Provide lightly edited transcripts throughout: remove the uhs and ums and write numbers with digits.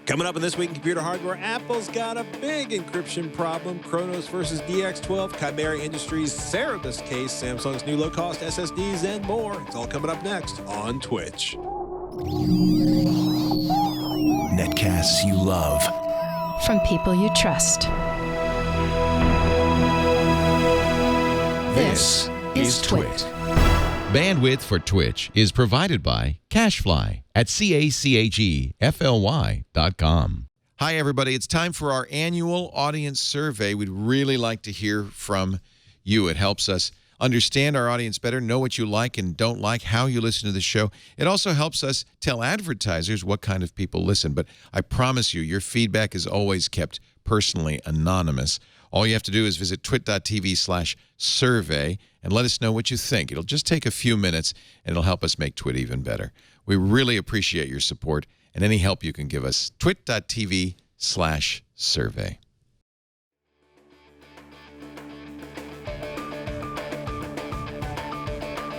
Coming up in This Week in Computer Hardware, Apple's got a big encryption problem. Chronos versus DX12, Chimera Industries' Cerebus case, Samsung's new low-cost SSDs, and more. It's all coming up next on Twitch. Netcasts you love. From people you trust. This is Twitch. Bandwidth for Twitch is provided by CacheFly at CACHEFLY.com. Hi, everybody. It's time for our annual audience survey. We'd really like to hear from you. It helps us understand our audience better, know what you like and don't like, how you listen to the show. It also helps us tell advertisers what kind of people listen. But I promise you, your feedback is always kept personally anonymous. All you have to do is visit twit.tv/survey and let us know what you think. It'll just take a few minutes, and it'll help us make Twit even better. We really appreciate your support and any help you can give us. twit.tv/survey.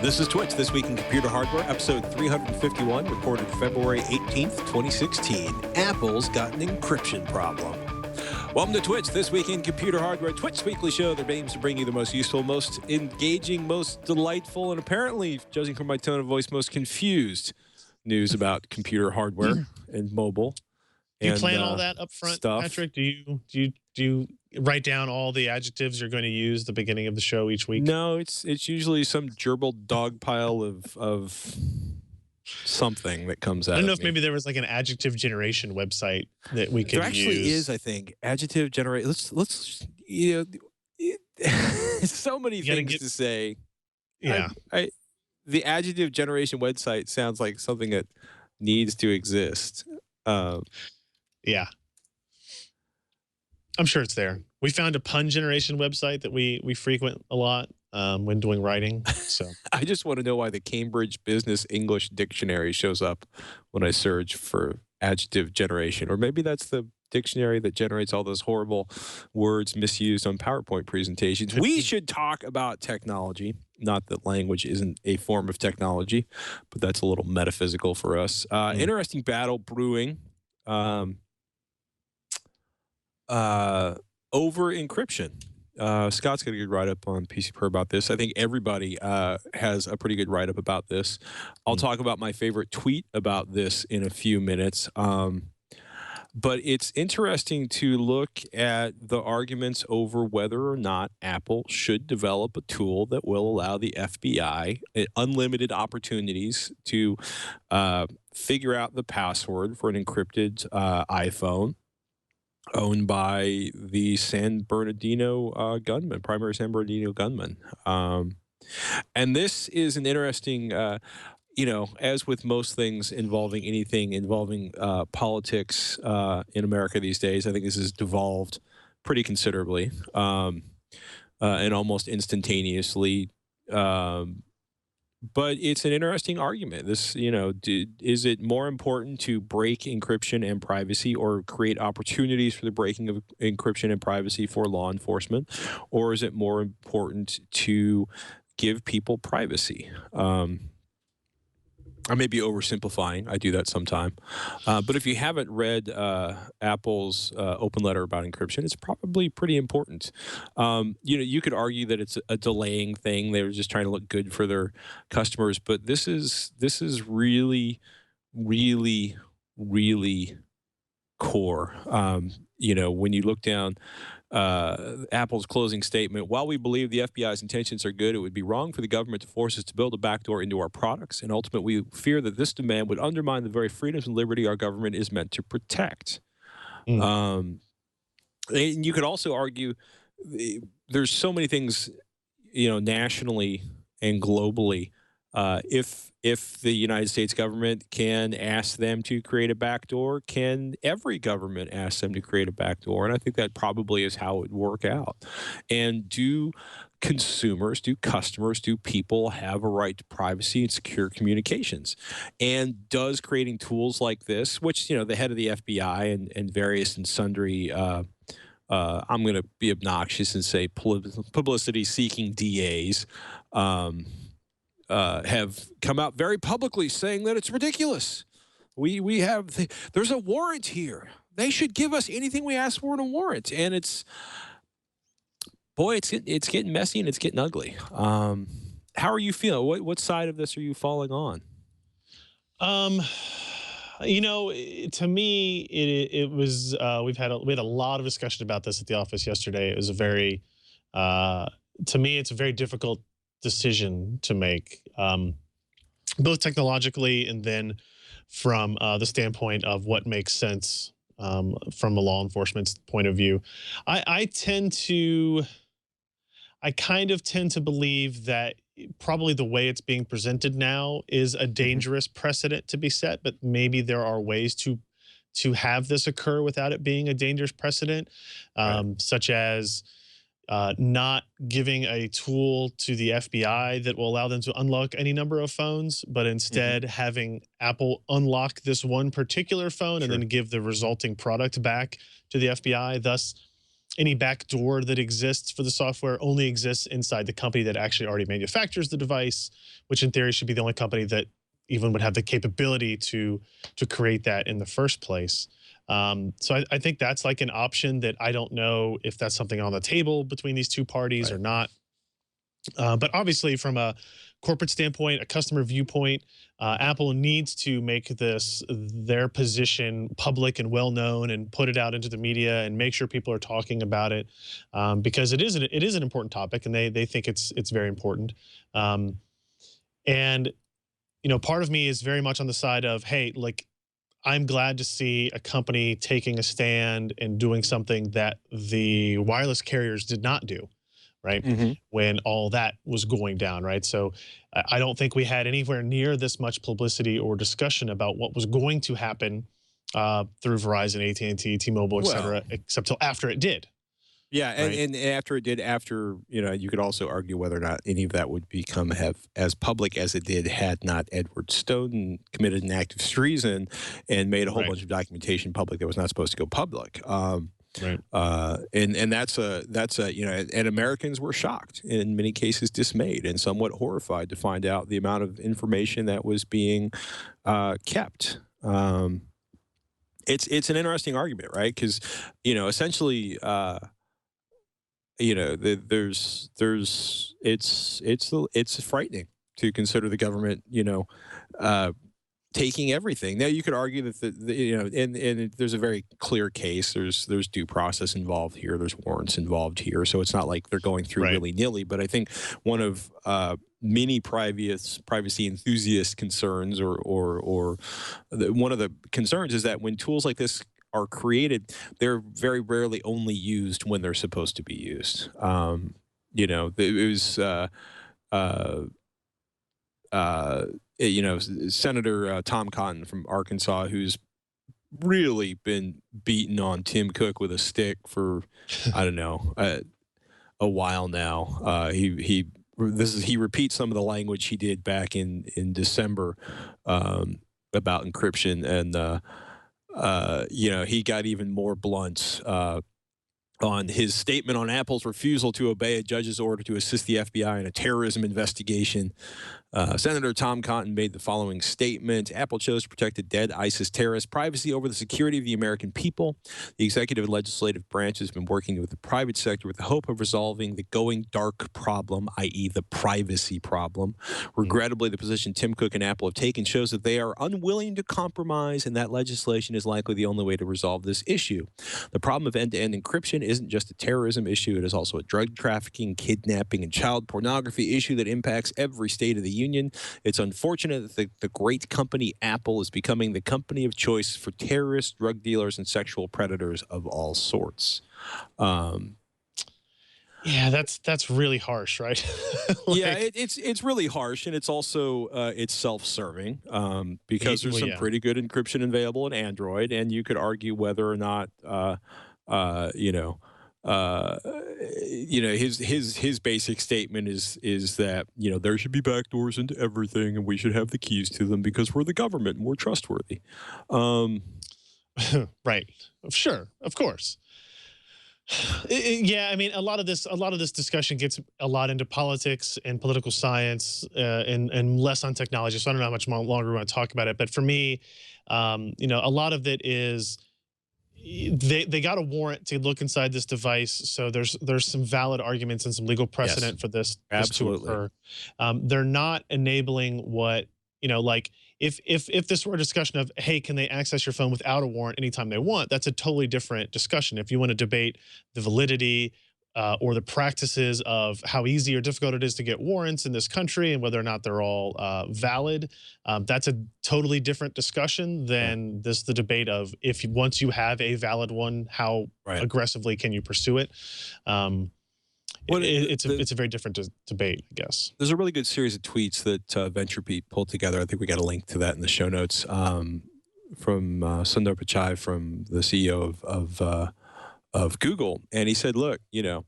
This is Twitch, This Week in Computer Hardware, episode 351, recorded February 18th, 2016. Apple's got an encryption problem. Welcome to Twitch, This Week in Computer Hardware, Twitch's weekly show that aims to bring you the most useful, most engaging, most delightful, and apparently, judging from my tone of voice, most confused news about computer hardware and mobile. Do you plan all that up front, stuff. Patrick? Do you write down all the adjectives you're going to use at the beginning of the show each week? No, it's usually some gerbil dog pile of something that comes out. I don't know if maybe there was like an adjective generation website that we could use. There actually is, I think. Adjective generate. Let's so many things to say. Yeah. The adjective generation website sounds like something that needs to exist. Yeah. I'm sure it's there. We found a pun generation website that we frequent a lot when doing writing. So I just want to know why the Cambridge Business English Dictionary shows up when I search for adjective generation. Or maybe that's the dictionary that generates all those horrible words misused on PowerPoint presentations. We should talk about technology. Not that language isn't a form of technology, but that's a little metaphysical for us. Interesting battle brewing over encryption. Scott's got a good write-up on PC Per about this. I think everybody has a pretty good write-up about this. I'll talk about my favorite tweet about this in a few minutes. But it's interesting to look at the arguments over whether or not Apple should develop a tool that will allow the FBI unlimited opportunities to figure out the password for an encrypted iPhone owned by the San Bernardino gunman, primary San Bernardino gunman. And this is an interesting, as with most things involving anything involving politics in America these days, I think this has devolved pretty considerably and almost instantaneously. But it's an interesting argument. This, is it more important to break encryption and privacy or create opportunities for the breaking of encryption and privacy for law enforcement? Or is it more important to give people privacy? I may be oversimplifying. I do that sometime. But if you haven't read Apple's open letter about encryption, it's probably pretty important. You could argue that it's a delaying thing. They were just trying to look good for their customers. But this is really, really, really core. When you look down Apple's closing statement, while we believe the FBI's intentions are good, it would be wrong for the government to force us to build a backdoor into our products. And ultimately, we fear that this demand would undermine the very freedoms and liberty our government is meant to protect. And you could also argue there's so many things, nationally and globally. If the United States government can ask them to create a backdoor, can every government ask them to create a backdoor? And I think that probably is how it would work out. And do consumers, do customers, do people have a right to privacy and secure communications? And does creating tools like this, which, the head of the FBI and various and sundry I'm going to be obnoxious and say publicity-seeking DAs have come out very publicly saying that it's ridiculous We have there's a warrant here. They should give us anything we ask for in a warrant. And it's boy, it's getting messy and it's getting ugly. How are you feeling? What side of this are you falling on? You know, to me, it was we had a lot of discussion about this at the office yesterday. It was a very to me, it's a very difficult decision to make, both technologically and then from the standpoint of what makes sense from a law enforcement's point of view. I kind of tend to believe that probably the way it's being presented now is a dangerous precedent to be set, but maybe there are ways to have this occur without it being a dangerous precedent, such as not giving a tool to the FBI that will allow them to unlock any number of phones, but instead having Apple unlock this one particular phone and then give the resulting product back to the FBI. Thus, any backdoor that exists for the software only exists inside the company that actually already manufactures the device, which in theory should be the only company that even would have the capability to create that in the first place. So I think that's like an option that I don't know if that's something on the table between these two parties or not. But obviously from a corporate standpoint, a customer viewpoint, Apple needs to make this their position public and well known and put it out into the media and make sure people are talking about it, because it is an important topic and they think it's very important. And you know, part of me is very much on the side of, hey, like, I'm glad to see a company taking a stand and doing something that the wireless carriers did not do, right? When all that was going down, right? So I don't think we had anywhere near this much publicity or discussion about what was going to happen through Verizon, AT&T, T-Mobile, et cetera, except till after it did. Yeah, and after it did, you know, you could also argue whether or not any of that would have as public as it did had not Edward Snowden committed an act of treason and made a whole bunch of documentation public that was not supposed to go public. And that's a you know, and Americans were shocked, in many cases dismayed, and somewhat horrified to find out the amount of information that was being kept. It's an interesting argument, right? Because, you know, essentially. You know, it's frightening to consider the government, you know, taking everything. Now, you could argue that you know, and there's a very clear case. There's due process involved here. There's warrants involved here. So it's not like they're going through willy-nilly. But I think one of many privacy enthusiast concerns, or one of the concerns is that when tools like this are created, they're very rarely only used when they're supposed to be used. You know, it was, you know, Senator Tom Cotton from Arkansas, who's really been beaten on Tim Cook with a stick for, I don't know, a while now. He repeats some of the language he did back in December about encryption, and you know, he got even more blunt on his statement on Apple's refusal to obey a judge's order to assist the FBI in a terrorism investigation. Senator Tom Cotton made the following statement: Apple chose to protect a dead ISIS terrorist privacy over the security of the American people. The executive and legislative branch has been working with the private sector with the hope of resolving the going dark problem, i.e. the privacy problem. Regrettably, the position Tim Cook and Apple have taken shows that they are unwilling to compromise, and that legislation is likely the only way to resolve this issue. The problem of end-to-end encryption isn't just a terrorism issue. It is also a drug trafficking, kidnapping, and child pornography issue that impacts every state of the union. It's unfortunate that the great company Apple is becoming the company of choice for terrorists, drug dealers, and sexual predators of all sorts. Yeah, that's really harsh, right? Like, yeah, it's really harsh, and it's also it's self-serving because there's some pretty good encryption available in Android, and you could argue whether or not you know, his basic statement is that, you know, there should be backdoors into everything, and we should have the keys to them because we're the government and we're trustworthy. Right. Sure. Of course. Yeah, I mean, a lot of this discussion gets a lot into politics and political science, and less on technology. So I don't know how much longer we want to talk about it. But for me, you know, a lot of it is they got a warrant to look inside this device. So there's some valid arguments and some legal precedent for this to absolutely. occur. They're not enabling what, you know, like if this were a discussion of, hey, can they access your phone without a warrant anytime they want? That's a totally different discussion. If you want to debate the validity or the practices of how easy or difficult it is to get warrants in this country and whether or not they're all valid, that's a totally different discussion than the debate of if once you have a valid one, how aggressively can you pursue it? It's a very different debate, I guess. There's a really good series of tweets that VentureBeat pulled together. I think we got a link to that in the show notes from Sundar Pichai, from the CEO of Google, and he said, "Look, you know,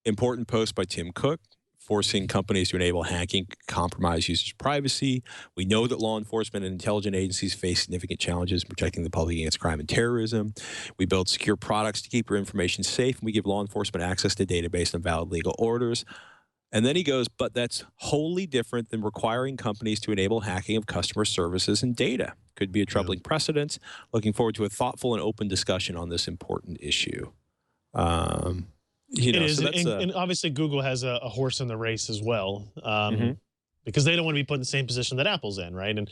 important post by Tim Cook, forcing companies to enable hacking, compromise users' privacy. We know that law enforcement and intelligence agencies face significant challenges in protecting the public against crime and terrorism. We build secure products to keep your information safe, and we give law enforcement access to data based on valid legal orders." And then he goes, "But that's wholly different than requiring companies to enable hacking of customer services and data. Could be a troubling precedent. Looking forward to a thoughtful and open discussion on this important issue." You know, it is, so and obviously Google has a horse in the race as well, because they don't want to be put in the same position that Apple's in, right? And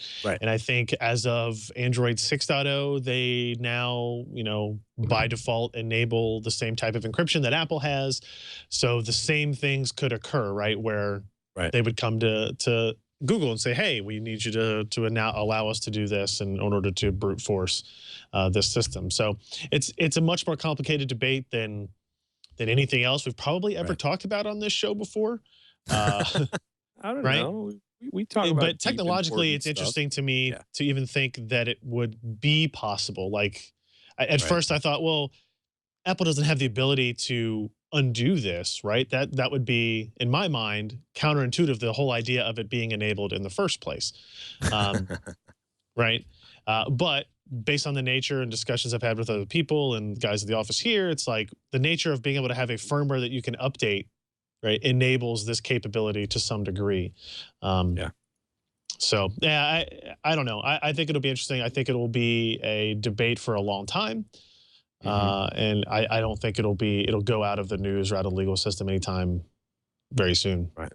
I think as of Android 6.0, they now, you know, by default enable the same type of encryption that Apple has. So the same things could occur, right? Where they would come to Google and say, "Hey, we need you to now allow us to do this in order to brute force this system." So it's a much more complicated debate than anything else we've probably ever talked about on this show before. I don't know. We talk about, but technologically, it's stuff. Interesting to me to even think that it would be possible. Like at first, I thought, well, Apple doesn't have the ability to undo this, right? That would be, in my mind, counterintuitive to the whole idea of it being enabled in the first place, right? But based on the nature and discussions I've had with other people and guys at the office here, it's like the nature of being able to have a firmware that you can update, right, enables this capability to some degree. So yeah, I don't know. I think it'll be interesting. I think it will be a debate for a long time. And I don't think it'll go out of the news or out of the legal system anytime very soon. Right.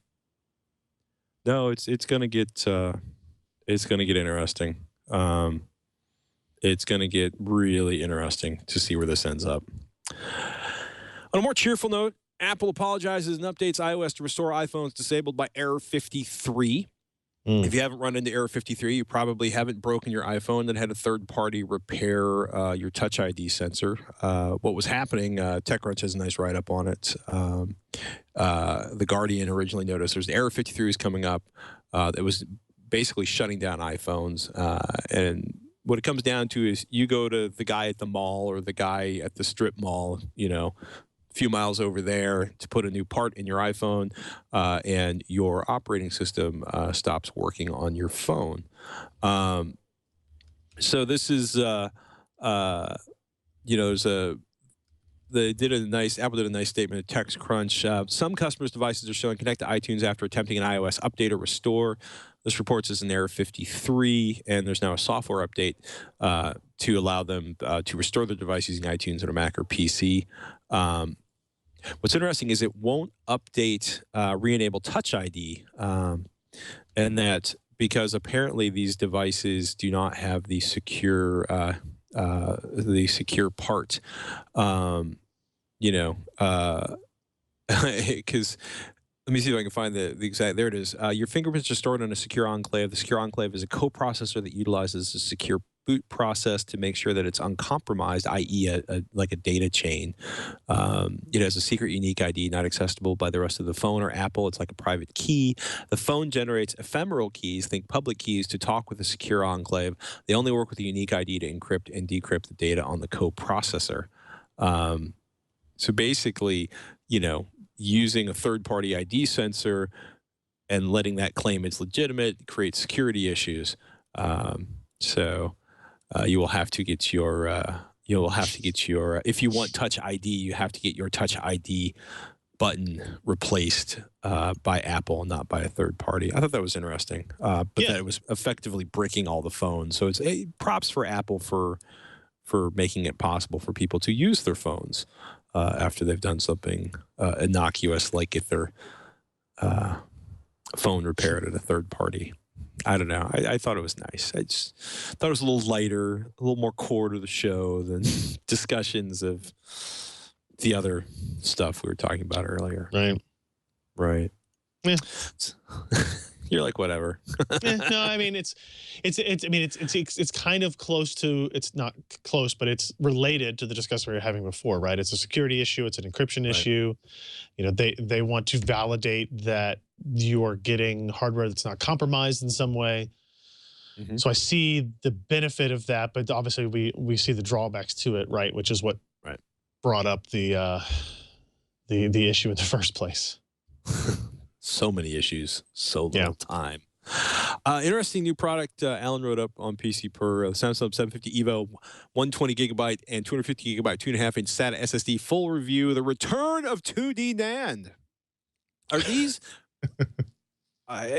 No, it's going to get interesting. It's going to get really interesting to see where this ends up. On a more cheerful note, Apple apologizes and updates iOS to restore iPhones disabled by error 53. If you haven't run into error 53, you probably haven't broken your iPhone that had a third-party repair your Touch ID sensor. What was happening, TechCrunch has a nice write-up on it. The Guardian originally noticed there's an error 53 was coming up that was basically shutting down iPhones. And what it comes down to is you go to the guy at the mall or the guy at the strip mall, you know, a few miles over there to put a new part in your iPhone, and your operating system stops working on your phone. So this is, you know, Apple did a nice statement at TechCrunch. Some customers' devices are showing connect to iTunes after attempting an iOS update or restore. This reports as an error 53, and there's now a software update to allow them to restore their device using iTunes on a Mac or PC. What's interesting is it won't update re-enable Touch ID, and that because apparently these devices do not have the secure part, you know, because let me see if I can find the exact, there it is. Your fingerprints are stored on a secure enclave. The secure enclave is a coprocessor that utilizes a secure boot process to make sure that it's uncompromised, i.e. like a data chain. It has a secret unique ID not accessible by the rest of the phone or Apple. It's like a private key. The phone generates ephemeral keys, think public keys, to talk with a secure enclave. They only work with a unique ID to encrypt and decrypt the data on the coprocessor. So basically, you know, using a third-party ID sensor and letting that claim it's legitimate creates security issues. So you will have to get your you'll have to get your, if you want Touch ID, you have to get your Touch ID button replaced by Apple, not by a third party. I thought that was interesting, but that it was effectively breaking all the phones. So it's props for Apple for making it possible for people to use their phones after they've done something innocuous, like get their phone repaired at a third party. I don't know. I thought it was nice. I just thought it was a little lighter, a little more core to the show than discussions of the other stuff we were talking about earlier. Right. Yeah. You're like, whatever. No, I mean it's kind of close to, it's not close, but it's related to the discussion we were having before, right? It's a security issue, it's an encryption issue. You know, they want to validate that you are getting hardware that's not compromised in some way. So I see the benefit of that, but obviously we see the drawbacks to it, right? Which is what brought up the issue in the first place. So many issues, so little time. Interesting new product Alan wrote up on PC Per, Samsung 750 EVO, 120 gigabyte and 250 gigabyte 2.5-inch SATA SSD. Full review, the return of 2D NAND. Are these,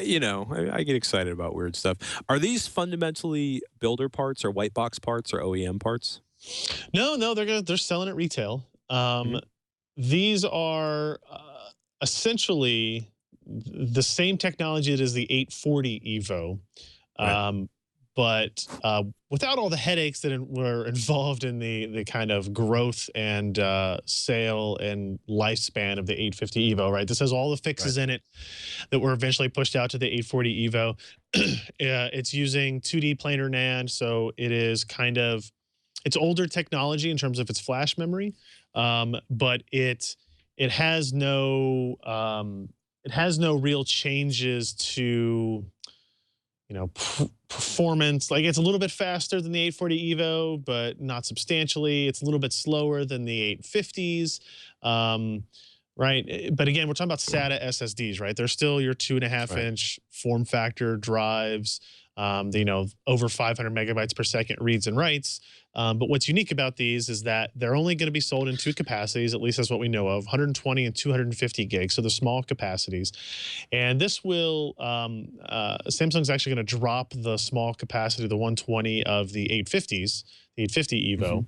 you know, I get excited about weird stuff. Are these fundamentally builder parts or white box parts or OEM parts? No, they're selling at retail. These are essentially the same technology that is the 840 EVO, but without all the headaches that were involved in the kind of growth and sale and lifespan of the 850 EVO, right? This has all the fixes in it that were eventually pushed out to the 840 EVO. It's using 2D planar NAND, so it is kind of, it's older technology in terms of its flash memory, but it has no real changes to, you know, performance. Like, it's a little bit faster than the 840 EVO, but not substantially. It's a little bit slower than the 850s, right? But again, we're talking about SATA SSDs, right? They're still your 2.5-inch form factor drives, you know, over 500 megabytes per second reads and writes. But what's unique about these is that they're only going to be sold in two capacities, at least that's what we know of, 120 and 250 gigs, so the small capacities. And this will, Samsung's actually going to drop the small capacity, the 120 of the 850s, the 850 EVO,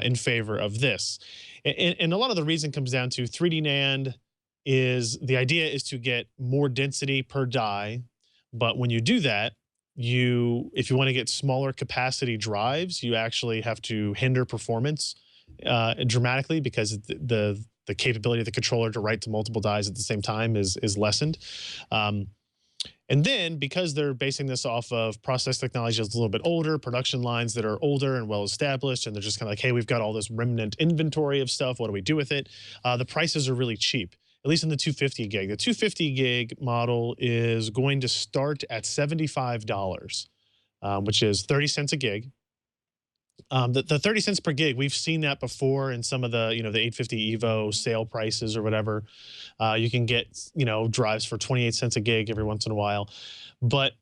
in favor of this. And a lot of the reason comes down to 3D NAND is, the idea is to get more density per die, but when you do that, if you want to get smaller capacity drives, you actually have to hinder performance dramatically, because the capability of the controller to write to multiple dies at the same time is lessened. And then, because they're basing this off of process technology that's a little bit older, production lines that are older and well established, and they're just kind of like, hey, we've got all this remnant inventory of stuff, what do we do with it? The prices are really cheap, at least in the 250 gig. The 250 gig model is going to start at $75, which is 30 cents a gig. The 30 cents per gig, we've seen that before in some of the, you know, the 850 EVO sale prices or whatever. You can get, you know, drives for 28 cents a gig every once in a while. But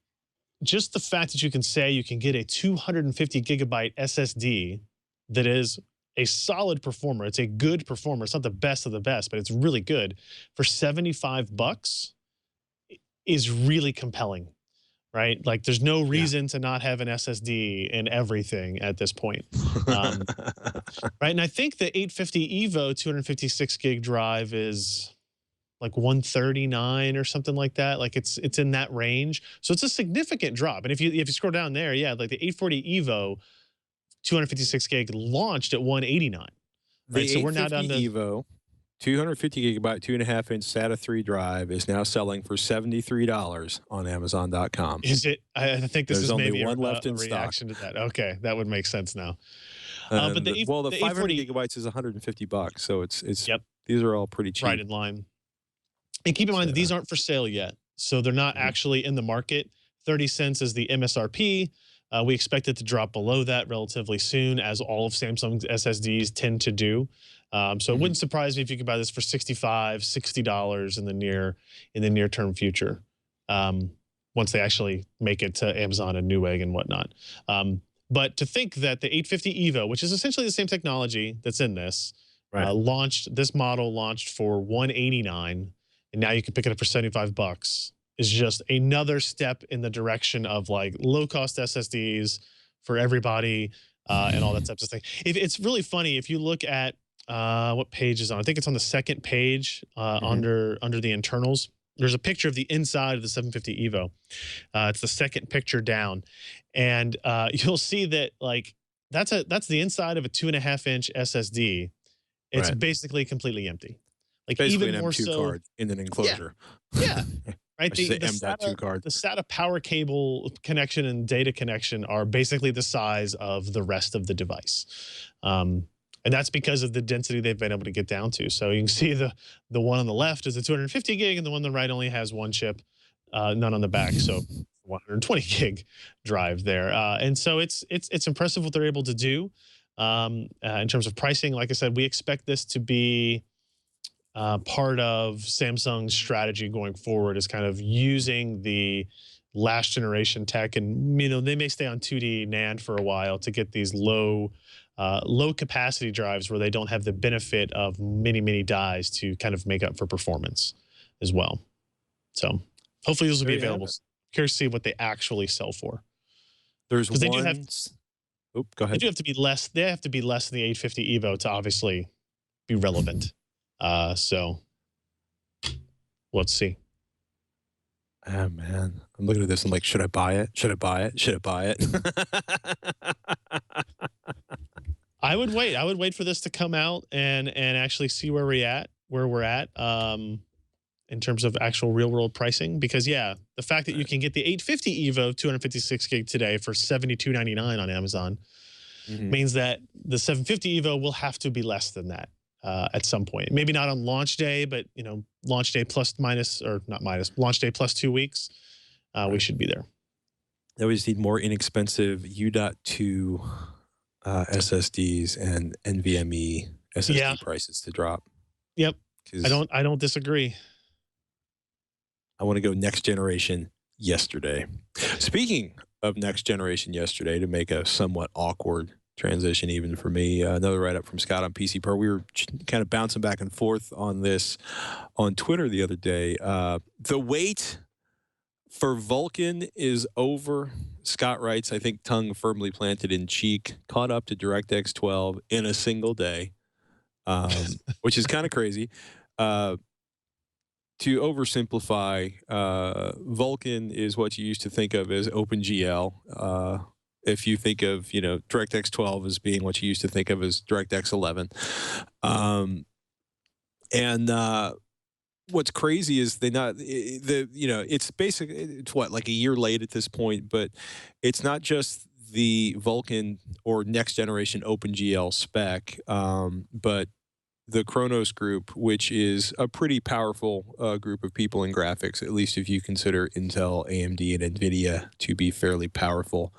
just the fact that you can say you can get a 250 gigabyte SSD that is a solid performer, it's a good performer, it's not the best of the best, but it's really good, for $75 is really compelling, right? Like, there's no reason to not have an SSD in everything at this point. Right, and I think the 850 EVO 256 gig drive is like 139 or something like that. Like, it's in that range, so it's a significant drop. And if you scroll down there, like the 840 EVO 256 gig launched at 189. Right, so we're now down to EVO 250 gigabyte 2.5-inch SATA 3 drive is now selling for $73 on Amazon.com. Is it? I think this There's is only maybe one left in reaction stock. To that. Okay, that would make sense now. But But the 500 gigabytes is $150, so it's these are all pretty cheap. Right in line. And keep in mind that these aren't for sale yet, so they're not actually in the market. 30 cents is the MSRP. We expect it to drop below that relatively soon, as all of Samsung's SSDs tend to do. So it wouldn't surprise me if you could buy this for $65, $60 in the near term future, once they actually make it to Amazon and Newegg and whatnot. But to think that the 850 Evo, which is essentially the same technology that's in this, Right. this model launched for $189, and now you can pick it up for $75, is just another step in the direction of like low cost SSDs for everybody and all that types of thing. It's really funny if you look at what page is on. I think it's on the second page under the internals. There's a picture of the inside of the 750 Evo. It's the second picture down, and you'll see that like that's the inside of a 2.5-inch SSD. It's Right. basically completely empty. Like Basically even an more M2 so, card in an enclosure. yeah. Right. I should say M.2 card. The SATA power cable connection and data connection are basically the size of the rest of the device. And that's because of the density they've been able to get down to. So you can see the one on the left is a 250 gig and the one on the right only has one chip, none on the back. So 120 gig drive there. And so it's impressive what they're able to do in terms of pricing. Like I said, we expect this to be part of Samsung's strategy going forward, is kind of using the last generation tech, and they may stay on 2D NAND for a while to get these low capacity drives where they don't have the benefit of many dies to kind of make up for performance as well. So hopefully those will be available. Curious to see what they actually sell for. There's one. They do have, go ahead. They do have to be less. They have to be less than the 850 Evo to obviously be relevant. So let's see. Oh man, I'm looking at this. I'm like, should I buy it? Should I buy it? Should I buy it? I would wait. I would wait for this to come out and actually see where we're at in terms of actual real world pricing. Because yeah, the fact that you can get the 850 Evo 256 gig today for $72.99 on Amazon means that the 750 Evo will have to be less than that at some point. Maybe not on launch day, but launch day launch day plus 2 weeks, we should be there. They always need more inexpensive U.2 SSDs and NVMe SSD prices to drop. Yep. I don't disagree. I want to go next generation yesterday. Speaking of next generation yesterday, to make a somewhat awkward transition even for me, another write-up from Scott on PC Pro. We were kind of bouncing back and forth on this on Twitter the other day. The wait for Vulcan is over. Scott writes, I think tongue firmly planted in cheek, caught up to DirectX 12 in a single day, which is kind of crazy. To oversimplify, Vulcan is what you used to think of as OpenGL. If you think of, DirectX 12 as being what you used to think of as DirectX 11. What's crazy is it's basically, it's like a year late at this point, but it's not just the Vulcan or next generation OpenGL spec, but the Kronos group, which is a pretty powerful group of people in graphics, at least if you consider Intel, AMD, and NVIDIA to be fairly powerful,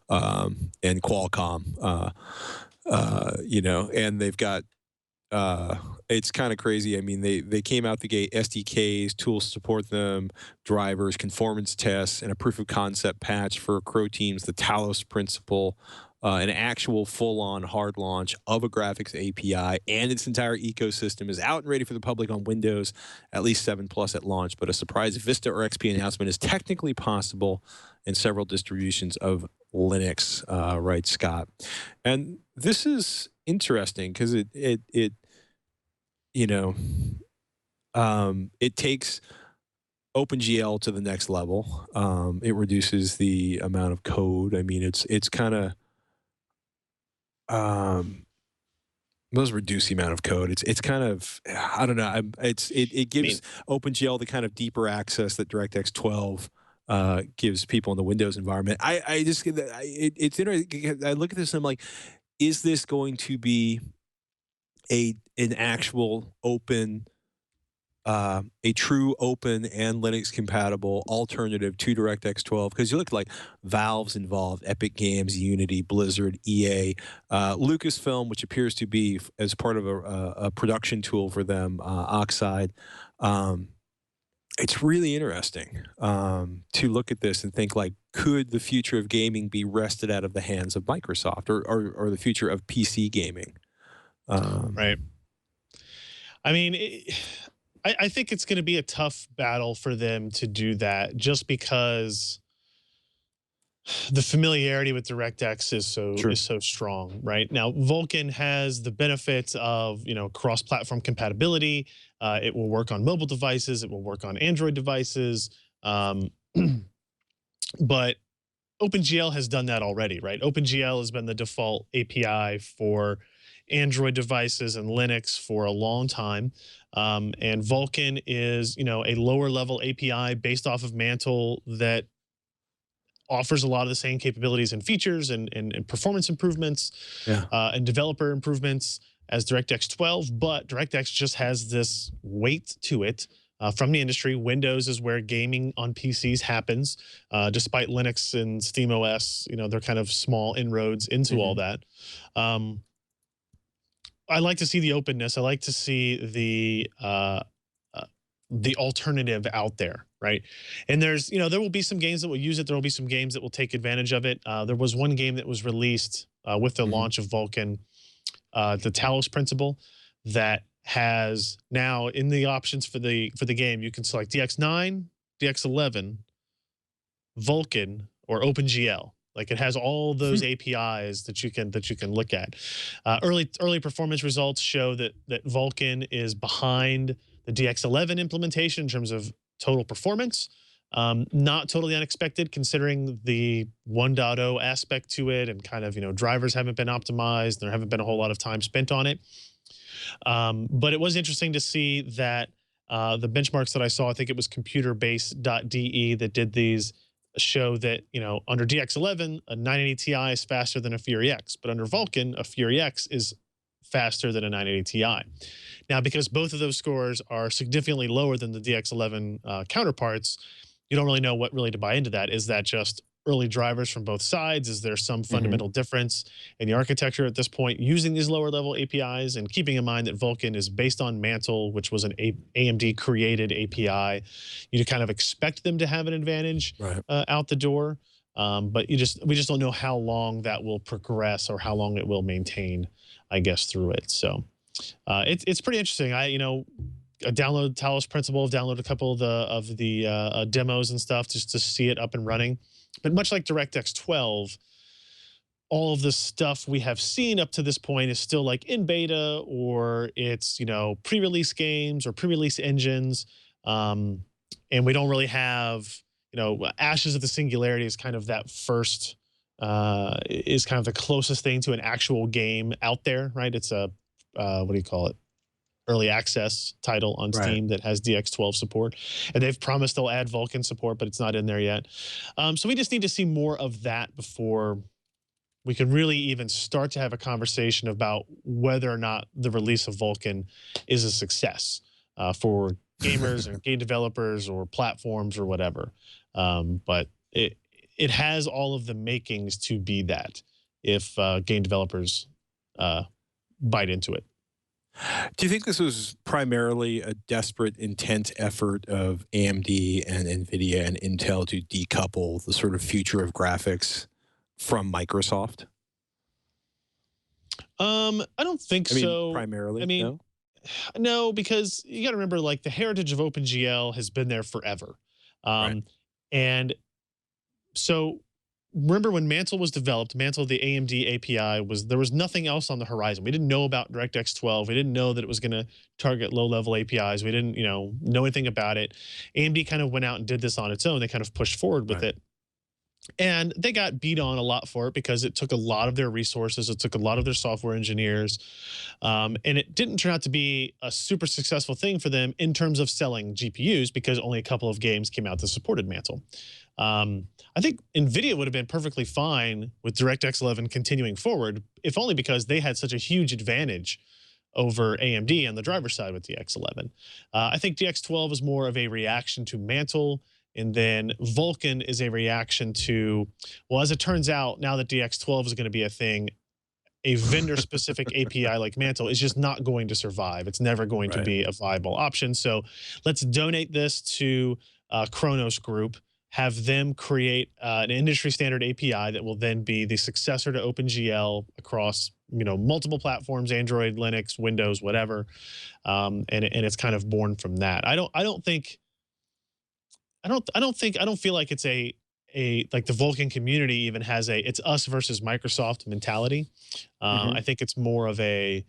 and Qualcomm, and they've got, it's kind of crazy. I mean, they came out the gate, SDKs, tools to support them, drivers, conformance tests, and a proof of concept patch for Crow Teams, the Talos principle, an actual full-on hard launch of a graphics API, and its entire ecosystem is out and ready for the public on Windows, at least 7 Plus at launch, but a surprise Vista or XP announcement is technically possible in several distributions of Linux, writes Scott. And this is interesting because it takes OpenGL to the next level. It reduces the amount of code. I mean, it's kind of those reduce the amount of code. It's kind of, I don't know. It gives OpenGL the kind of deeper access that DirectX 12 gives people in the Windows environment. It's interesting. I look at this and I'm like, is this going to be an actual open, a true open and Linux compatible alternative to DirectX 12? Because you look like Valve's involved, Epic Games, Unity, Blizzard, EA, Lucasfilm, which appears to be as part of a production tool for them, Oxide. It's really interesting to look at this and think like, could the future of gaming be wrested out of the hands of Microsoft, or the future of PC gaming? Right. I mean, I think it's going to be a tough battle for them to do that, just because the familiarity with DirectX Sure. is so strong. Right now, Vulcan has the benefits of, cross-platform compatibility. It will work on mobile devices. It will work on Android devices. Um, but OpenGL has done that already, right? OpenGL has been the default API for Android devices and Linux for a long time. And Vulcan is, a lower level API based off of Mantle that offers a lot of the same capabilities and features and performance improvements Yeah. and developer improvements as DirectX 12, but DirectX just has this weight to it from the industry. Windows is where gaming on PCs happens, despite Linux and SteamOS. They're kind of small inroads into all that. I like to see the openness. I like to see the alternative out there, right? And there's, there will be some games that will use it. There will be some games that will take advantage of it. There was one game that was released with the launch of Vulcan, the Talos Principle, that has now in the options for the game, you can select DX9, DX11, Vulcan, or OpenGL. Like, it has all those APIs that you can look at. Early performance results show that Vulcan is behind the DX11 implementation in terms of total performance. Not totally unexpected, considering the 1.0 aspect to it, and kind of, drivers haven't been optimized. There haven't been a whole lot of time spent on it. But it was interesting to see that the benchmarks that I saw, I think it was computerbase.de that did these, show that, under DX11, a 980 Ti is faster than a Fury X, but under Vulcan, a Fury X is faster than a 980 Ti. Now, because both of those scores are significantly lower than the DX11 counterparts, you don't really know what really to buy into that. Is that just early drivers from both sides? Is there some fundamental difference in the architecture at this point using these lower level APIs? And keeping in mind that Vulcan is based on Mantle, which was an AMD created API, you kind of expect them to have an advantage out the door. But we just don't know how long that will progress, or how long it will maintain, I guess, through it. So it's pretty interesting. I downloaded Talos Principle, downloaded a couple of the demos and stuff just to see it up and running. But much like DirectX 12, all of the stuff we have seen up to this point is still like in beta, or it's, pre-release games or pre-release engines. And we don't really have, Ashes of the Singularity is kind of that first, is kind of the closest thing to an actual game out there, right? It's a, what do you call it? Early access title on Steam that has DX12 support, and they've promised they'll add Vulcan support, but it's not in there yet. So we just need to see more of that before we can really even start to have a conversation about whether or not the release of Vulcan is a success for gamers and game developers or platforms or whatever. But it has all of the makings to be that, if game developers bite into it. Do you think this was primarily a desperate, intense effort of AMD and NVIDIA and Intel to decouple the sort of future of graphics from Microsoft? I don't think so. Primarily, no? No, because you got to remember, like, the heritage of OpenGL has been there forever. And so remember when Mantle was developed, Mantle, the AMD API, there was nothing else on the horizon. We didn't know about DirectX 12. We didn't know that it was going to target low-level APIs. We didn't, know anything about it. AMD kind of went out and did this on its own. They kind of pushed forward with it. And they got beat on a lot for it because it took a lot of their resources. It took a lot of their software engineers. And it didn't turn out to be a super successful thing for them in terms of selling GPUs, because only a couple of games came out that supported Mantle. I think NVIDIA would have been perfectly fine with DirectX 11 continuing forward, if only because they had such a huge advantage over AMD on the driver side with DX11. I think DX12 is more of a reaction to Mantle, and then Vulcan is a reaction to, well, as it turns out, now that DX12 is going to be a thing, a vendor-specific API like Mantle is just not going to survive. It's never going to Right. be a viable option. So let's donate this to Kronos Group, have them create an industry standard API that will then be the successor to OpenGL across multiple platforms, Android, Linux, Windows, whatever. And it's kind of born from that. I don't feel like it's like the Vulcan community even has it's us versus Microsoft mentality. I think it's more of a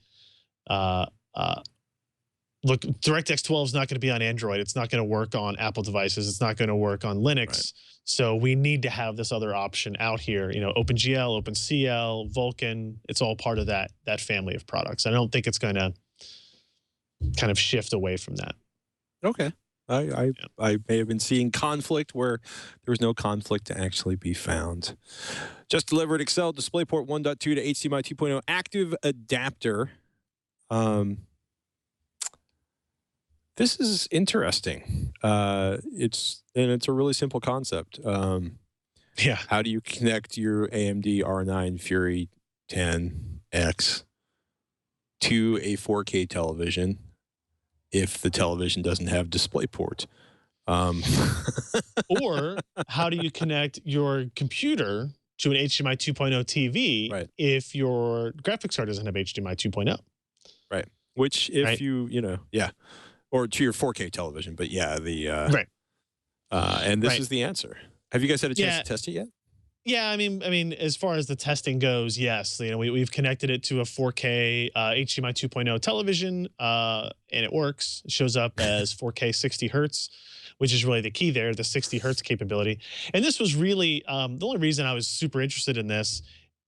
look, DirectX 12 is not going to be on Android. It's not going to work on Apple devices. It's not going to work on Linux. Right. So we need to have this other option out here. OpenGL, OpenCL, Vulcan. It's all part of that family of products. I don't think it's going to kind of shift away from that. Okay. I may have been seeing conflict where there was no conflict to actually be found. Just delivered Excel DisplayPort 1.2 to HDMI 2.0 active adapter. This is interesting. It's a really simple concept. Yeah. How do you connect your AMD R9 Fury 10X to a 4K television if the television doesn't have DisplayPort? Or how do you connect your computer to an HDMI 2.0 TV if your graphics card doesn't have HDMI 2.0? Right. Which if yeah. Or to your 4K television, but yeah, right. And this is the answer. Have you guys had a chance to test it yet? Yeah, I mean, as far as the testing goes, yes. We've connected it to a 4K HDMI 2.0 television, and it works. It shows up as 4K 60 hertz, which is really the key there, the 60 hertz capability. And this was really the only reason I was super interested in this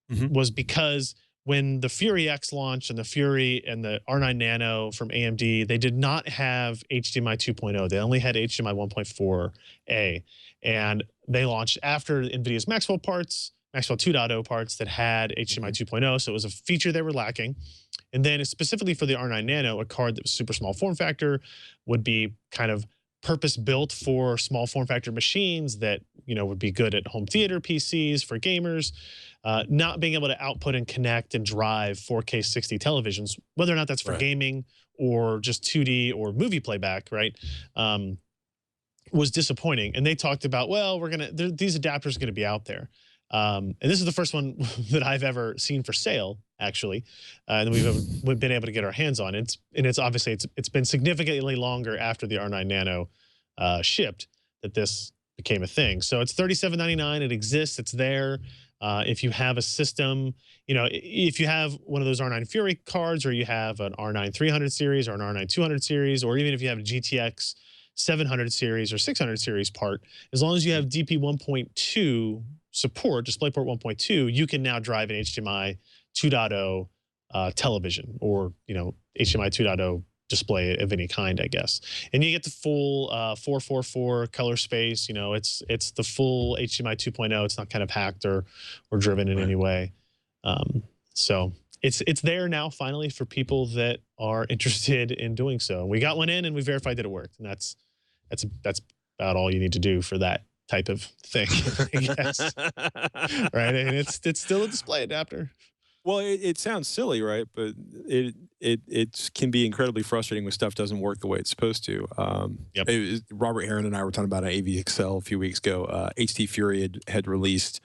was because when the Fury X launched and the Fury and the R9 Nano from AMD, they did not have HDMI 2.0. They only had HDMI 1.4a. And they launched after NVIDIA's Maxwell 2.0 parts that had HDMI 2.0. So it was a feature they were lacking. And then specifically for the R9 Nano, a card that was super small form factor would be kind of purpose built for small form factor machines that would be good at home theater PCs for gamers. Not being able to output and connect and drive 4K 60 televisions, whether or not that's for gaming or just 2D or movie playback, right? Was disappointing. And they talked about, well, these adapters are going to be out there. And this is the first one that I've ever seen for sale, actually, and we've been able to get our hands on. It's obviously it's been significantly longer after the R9 Nano shipped that this became a thing. So it's $37.99. It exists. It's there. If you have a system, if you have one of those R9 Fury cards, or you have an R9 300 series or an R9 200 series, or even if you have a GTX 700 series or 600 series part, as long as you have DP 1.2 support, DisplayPort 1.2, you can now drive an HDMI 2.0 television, or HDMI 2.0 display of any kind, I guess. And you get the full 444 color space. It's the full HDMI 2.0. It's not kind of hacked or driven in any way. So it's there now finally for people that are interested in doing so. We got one in and we verified that it worked, and that's about all you need to do for that type of thing, I guess. Right? And it's still a display adapter. Well, it sounds silly, right? But it can be incredibly frustrating when stuff doesn't work the way it's supposed to. Robert Heron and I were talking about AVXL a few weeks ago. HT Fury had released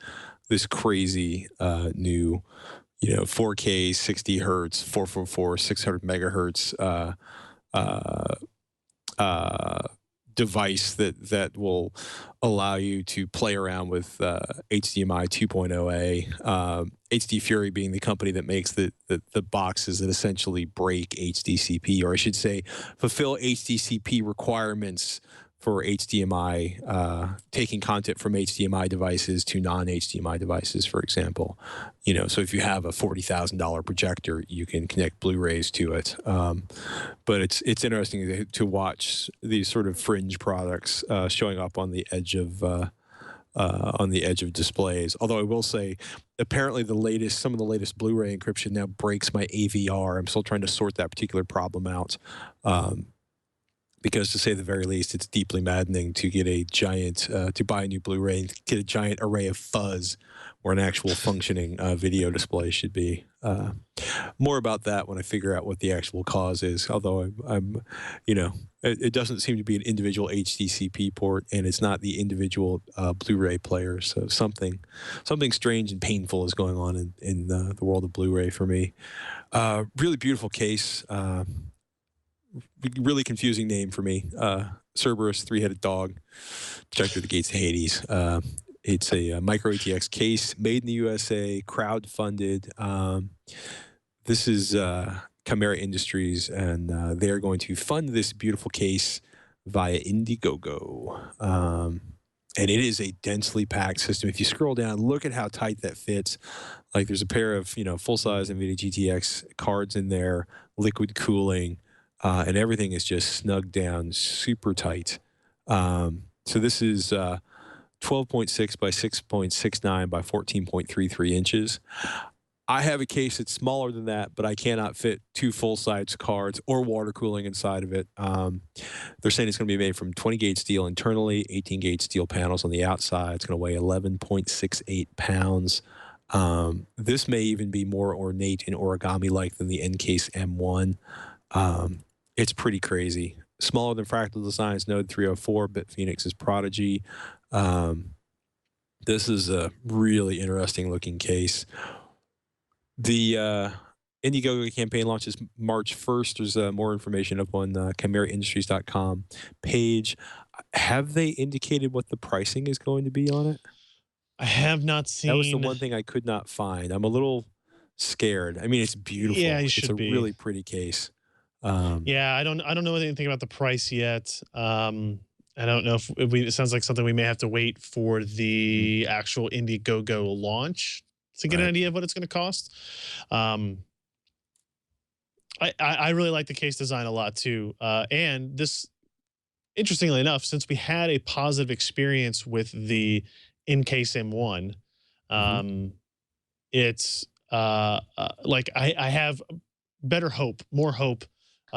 this crazy new, 4K 60 hertz, 444, 600 megahertz device that will allow you to play around with HDMI 2.0a. HD Fury being the company that makes the boxes that essentially break HDCP, or I should say fulfill HDCP requirements for HDMI, taking content from HDMI devices to non-HDMI devices, for example. So if you have a $40,000 projector, you can connect Blu-rays to it. But it's interesting to watch these sort of fringe products showing up on the edge of displays. Although I will say, apparently some of the latest BluRay encryption now breaks my AVR. I'm still trying to sort that particular problem out. because to say the very least, it's deeply maddening to get a giant, to buy a new Blu-ray and get a giant array of fuzz where an actual functioning video display should be. More about that when I figure out what the actual cause is. Although I'm you know, it doesn't seem to be an individual HDCP port, and it's not the individual Blu-ray player. So something strange and painful is going on in the world of Blu-ray for me. Really beautiful case. Really confusing name for me. Cerberus, three-headed dog, projector that gates to Hades. It's a micro ATX case made in the USA, crowd-funded. This is Chimera Industries, and they are going to fund this beautiful case via Indiegogo. And it is a densely packed system. If you scroll down, look at how tight that fits. Like there's a pair of full-size NVIDIA GTX cards in there, liquid cooling. And everything is just snugged down super tight. So this is 12.6 by 6.69 by 14.33 inches. I have a case that's smaller than that, but I cannot fit 2 full-size cards or water cooling inside of it. They're saying it's going to be made from 20-gauge steel internally, 18-gauge steel panels on the outside. It's going to weigh 11.68 pounds. This may even be more ornate and origami-like than the Encase M1. It's pretty crazy. Smaller than Fractal Design's Node 304, BitPhoenix's Prodigy. This is a really interesting looking case. The Indiegogo campaign launches March 1st. There's more information up on ChimeraIndustries.com page. Have they indicated what the pricing is going to be on it? I have not seen. That was the one thing I could not find. I'm a little scared. I mean, it's beautiful. Yeah, you it's should a be. really pretty case. Yeah, I don't know anything about the price yet. I don't know if it sounds like something we may have to wait for the actual Indiegogo launch to get an idea of what it's going to cost. I really like the case design a lot too. And this, interestingly enough, since we had a positive experience with the Encase M1, it's like I have better hope, more hope,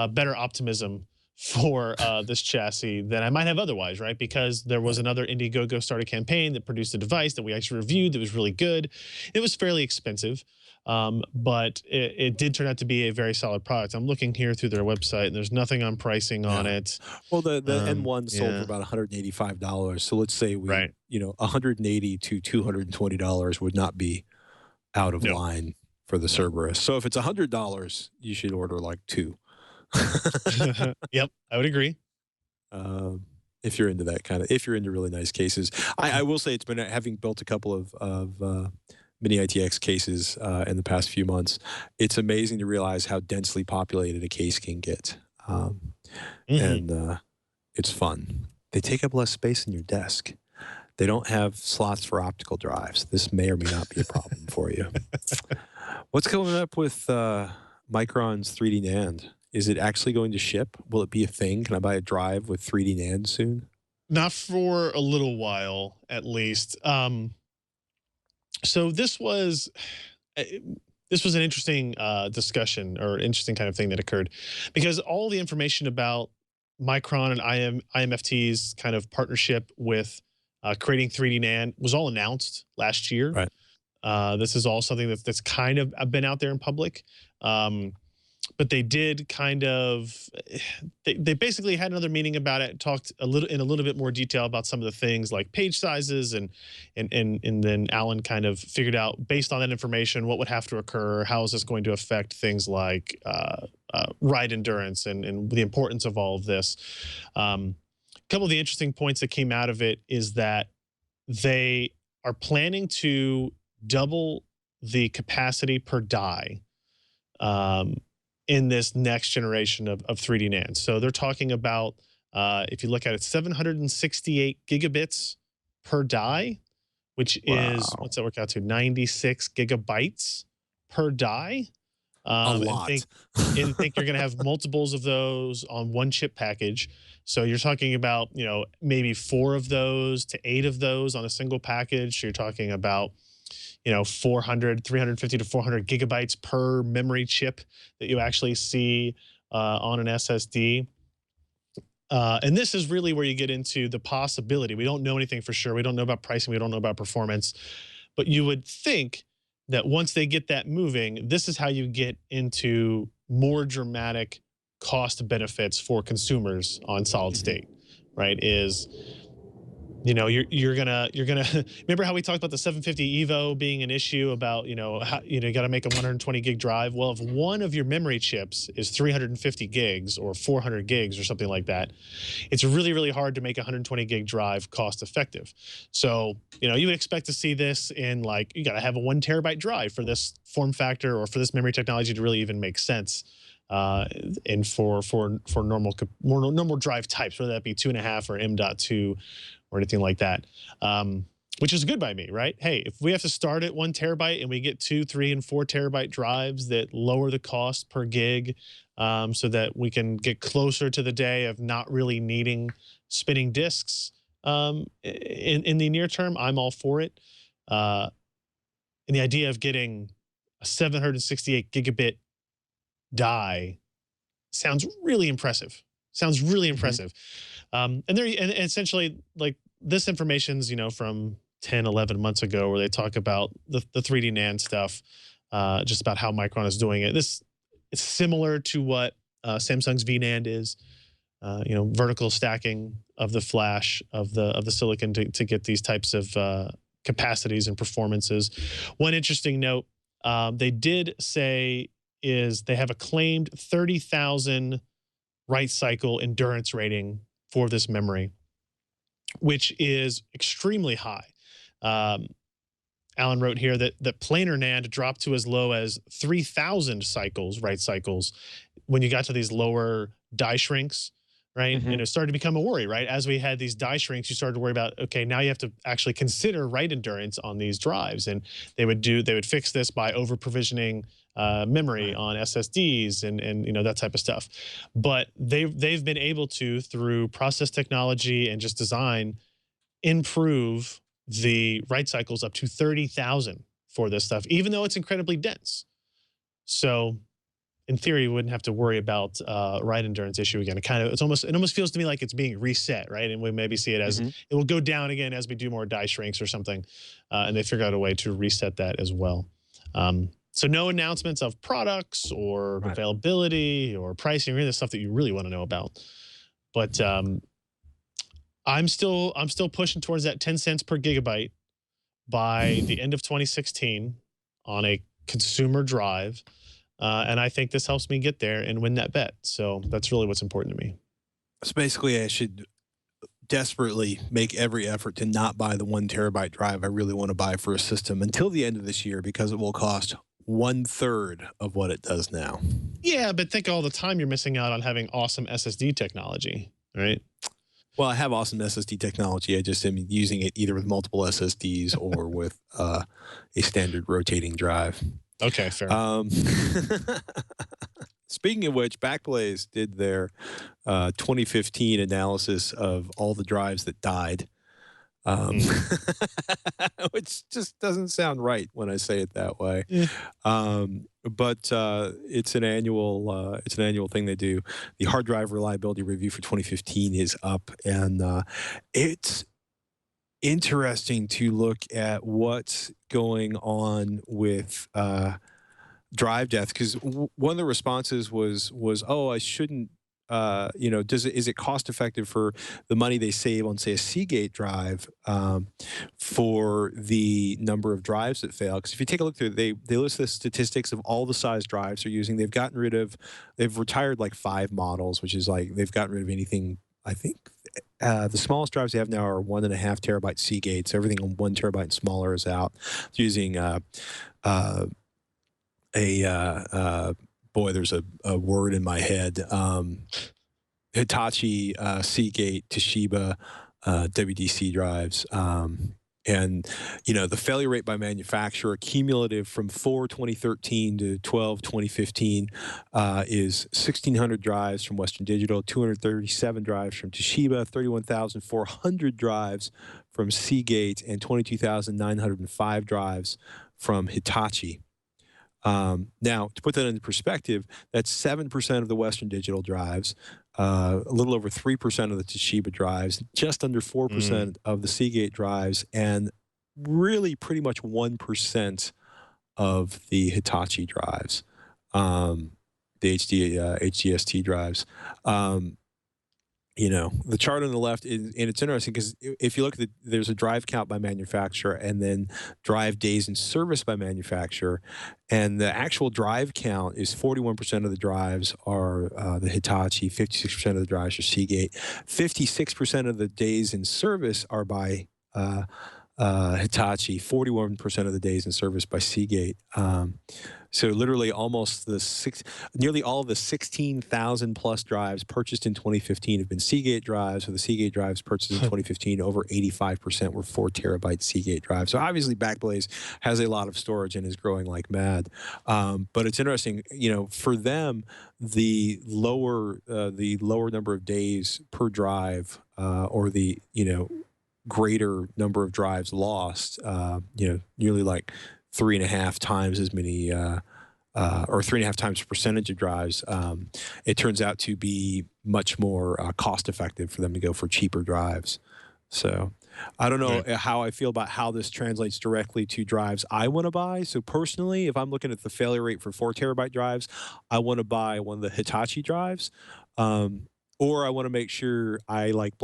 better optimism for this chassis than I might have otherwise, right? Because there was another Indiegogo started campaign that produced a device that we actually reviewed that was really good. It was fairly expensive, but it did turn out to be a very solid product. I'm looking here through their website, and there's nothing on pricing on it. Well, the N1 sold for about $185. So let's say we, $180 to $220 would not be out of line for the Cerberus. So if it's $100, you should order like 2. Yep, I would agree. If you're into that if you're into really nice cases. I will say it's been, having built a couple of mini ITX cases in the past few months, it's amazing to realize how densely populated a case can get. And it's fun. They take up less space in your desk. They don't have slots for optical drives. This may or may not be a problem for you. What's coming up with Micron's 3D NAND? Is it actually going to ship? Will it be a thing? Can I buy a drive with 3D NAND soon? Not for a little while, at least. So this was an interesting discussion, or interesting kind of thing that occurred, because all the information about Micron and IMFT's kind of partnership with creating 3D NAND was all announced last year. Right. This is all something that's kind of been out there in public. But they did kind of, they basically had another meeting about it, talked in a little bit more detail about some of the things like page sizes, and then Alan kind of figured out, based on that information, what would have to occur, how is this going to affect things like ride endurance and the importance of all of this. A couple of the interesting points that came out of it is that they are planning to double the capacity per die in this next generation of 3D NAND. So they're talking about, if you look at it, 768 gigabits per die, which is, what's that work out to? 96 gigabytes per die. A lot. And think you're going to have multiples of those on one chip package. So you're talking about, maybe 4 of those to 8 of those on a single package. So you're talking about 350 to 400 gigabytes per memory chip that you actually see on an SSD. And this is really where you get into the possibility. We don't know anything for sure. We don't know about pricing. We don't know about performance. But you would think that once they get that moving, this is how you get into more dramatic cost benefits for consumers on solid state, right? Is, you know, you're gonna remember how we talked about the 750 Evo being an issue about, you know, how, you got to make a 120 gig drive. Well, if one of your memory chips is 350 gigs or 400 gigs or something like that, it's really, really hard to make a 120 gig drive cost effective. So, you know, you would expect to see this in, like, you got to have a 1 terabyte drive for this form factor or for this memory technology to really even make sense. And for normal drive types, whether that be 2.5 or M.2 or anything like that, which is good by me, right? Hey, if we have to start at 1 terabyte and we get 2, 3, and 4 terabyte drives that lower the cost per gig, so that we can get closer to the day of not really needing spinning disks in the near term, I'm all for it. And the idea of getting a 768 gigabit die sounds really impressive. Sounds really impressive. And essentially, like, this information's, you know, from 10, 11 months ago, where they talk about the 3D NAND stuff, just about how Micron is doing it. This is similar to what Samsung's VNAND is, you know, vertical stacking of the flash of the silicon to get these types of capacities and performances. One interesting note they did say is they have a claimed 30,000 write cycle endurance rating for this memory, which is extremely high. Alan wrote here that planar NAND dropped to as low as 3,000 cycles, write cycles, when you got to these lower die shrinks, right? And it started to become a worry, right? As we had these die shrinks, you started to worry about, okay, now you have to actually consider write endurance on these drives. And they would fix this by over provisioning memory on SSDs and you know, that type of stuff. But they've been able to, through process technology and just design, improve the write cycles up to 30,000 for this stuff, even though it's incredibly dense. So in theory, we wouldn't have to worry about write endurance issue again. It almost feels to me like it's being reset, right? And we maybe see it as it will go down again as we do more die shrinks or something, and they figure out a way to reset that as well. So no announcements of products or availability or pricing or any of the stuff that you really want to know about. But I'm still pushing towards that 10 cents per gigabyte by the end of 2016 on a consumer drive. And I think this helps me get there and win that bet. So that's really what's important to me. So basically, I should desperately make every effort to not buy the 1 terabyte drive I really want to buy for a system until the end of this year, because it will cost 1/3 of what it does now. Yeah, but think of all the time you're missing out on having awesome SSD technology, right? Well, I have awesome SSD technology. I just am using it either with multiple SSDs or with a standard rotating drive. Okay, fair. Speaking of which, Backblaze did their 2015 analysis of all the drives that died, which just doesn't sound right when I say it that way. But it's an annual thing they do. The hard drive reliability review for 2015 is up, and it's interesting to look at what's going on with drive death, because one of the responses was, oh, I shouldn't, you know, is it cost effective for the money they save on, say, a Seagate drive for the number of drives that fail? Because if you take a look through, they list the statistics of all the size drives they're using. They've retired like 5 models, which is like they've gotten rid of anything. I think the smallest drives they have now are 1.5 terabyte Seagates. Everything on 1 terabyte and smaller is out. It's using boy, there's a word in my head. Hitachi, Seagate, Toshiba, WDC drives. And, you know, the failure rate by manufacturer cumulative from 4/2013 to 12/2015 is 1,600 drives from Western Digital, 237 drives from Toshiba, 31,400 drives from Seagate, and 22,905 drives from Hitachi. Now, to put that into perspective, that's 7% of the Western Digital drives, a little over 3% of the Toshiba drives, just under 4% of the Seagate drives, and really pretty much 1% of the Hitachi drives, the HDST drives. You know, the chart on the left is, and it's interesting because if you look at there's a drive count by manufacturer and then drive days in service by manufacturer, and the actual drive count is 41% of the drives are the Hitachi, 56% of the drives are Seagate, 56% of the days in service are by Hitachi, 41% of the days in service by Seagate. So literally almost nearly all of the 16,000 plus drives purchased in 2015 have been Seagate drives. So the Seagate drives purchased in 2015, over 85% were 4 terabyte Seagate drives. So obviously Backblaze has a lot of storage and is growing like mad. But it's interesting, you know, for them, the lower number of days per drive, or the, you know, greater number of drives lost, you know, nearly like 3.5 times as many, or 3.5 times percentage of drives, it turns out to be much more cost effective for them to go for cheaper drives. So I don't know how I feel about how this translates directly to drives I want to buy. So personally, if I'm looking at the failure rate for 4 terabyte drives, I want to buy one of the Hitachi drives, or I want to make sure I, like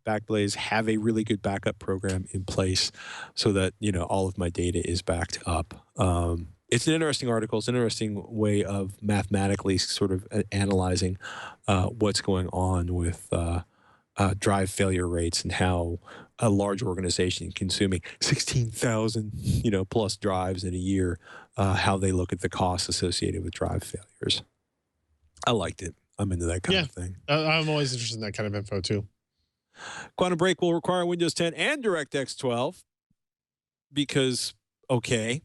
Backblaze, have a really good backup program in place so that, you know, all of my data is backed up. It's an interesting article. It's an interesting way of mathematically sort of analyzing what's going on with drive failure rates and how a large organization consuming 16,000, you know, plus drives in a year, how they look at the costs associated with drive failures. I liked it. I'm into that kind of thing. I'm always interested in that kind of info too. Quantum Break will require Windows 10 and DirectX 12 because, okay.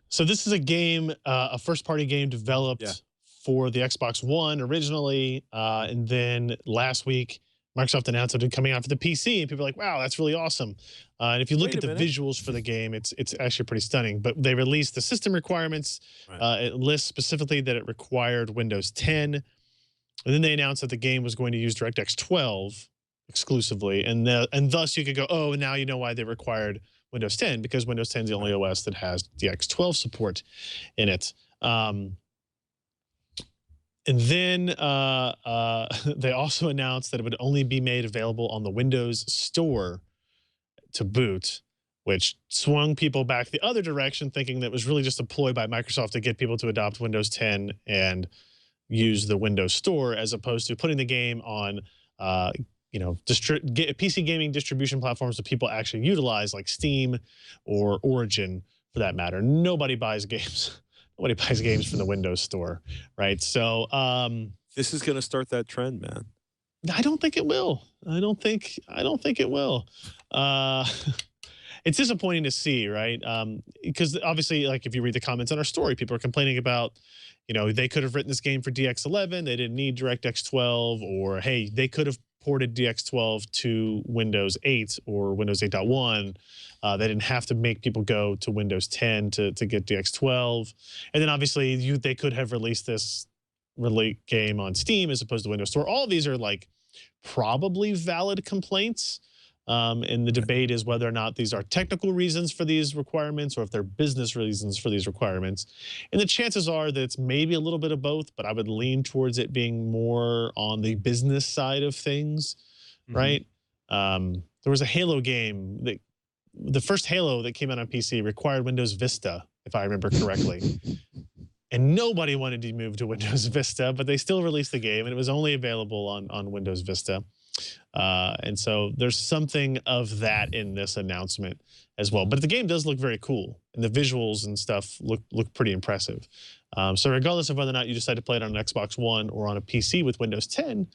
So this is a game, a first-party game developed for the Xbox One originally, and then last week Microsoft announced it coming out for the PC, and people are like, "Wow, that's really awesome!" And if you look at the visuals for the game, it's actually pretty stunning. But they released the system requirements. It lists specifically that it required Windows 10. And then they announced that the game was going to use DirectX 12 exclusively, and thus you could go, oh, and now you know why they required Windows 10, because Windows 10 is the only OS that has DX12 support in it. And then they also announced that it would only be made available on the Windows Store to boot, which swung people back the other direction, thinking that it was really just a ploy by Microsoft to get people to adopt Windows 10 and use the Windows Store, as opposed to putting the game on, you know, PC gaming distribution platforms that people actually utilize, like Steam or Origin, for that matter. Nobody buys games. Nobody buys games from the Windows Store, right? So this is going to start that trend, man. I don't think it will. I don't think it will. It's disappointing to see, right? Because obviously, like, if you read the comments on our story, people are complaining about, you know, they could have written this game for DX11, they didn't need DirectX 12, or hey, they could have ported DX12 to Windows 8 or Windows 8.1. They didn't have to make people go to Windows 10 to get DX12. And then obviously they could have released this game on Steam as opposed to Windows Store. All of these are like probably valid complaints. And the debate is whether or not these are technical reasons for these requirements or if they're business reasons for these requirements. And the chances are that it's maybe a little bit of both, but I would lean towards it being more on the business side of things, right? There was a Halo game that the first Halo that came out on PC required Windows Vista, if I remember correctly. And nobody wanted to move to Windows Vista, but they still released the game, and it was only available on Windows Vista. And so there's something of that in this announcement as well. But the game does look very cool, and the visuals and stuff look pretty impressive. So regardless of whether or not you decide to play it on an Xbox One or on a PC with Windows 10,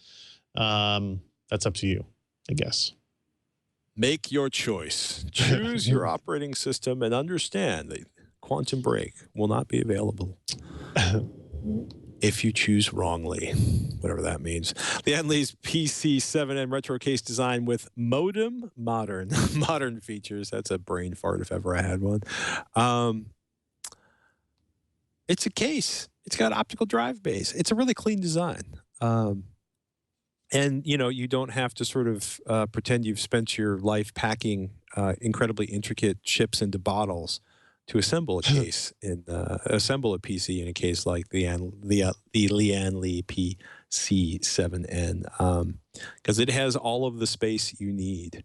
that's up to you, I guess. Make your choice. Choose your operating system and understand that Quantum Break will not be available if you choose wrongly, whatever that means. The Ann Lee's PC7 retro case design with modem modern features. That's a brain fart if ever I had one. It's a case. It's got optical drive bays. It's a really clean design. And, you know, you don't have to sort of pretend you've spent your life packing incredibly intricate chips into bottles to assemble a case and assemble a PC in a case like the Ann Lee PC7N, because it has all of the space you need,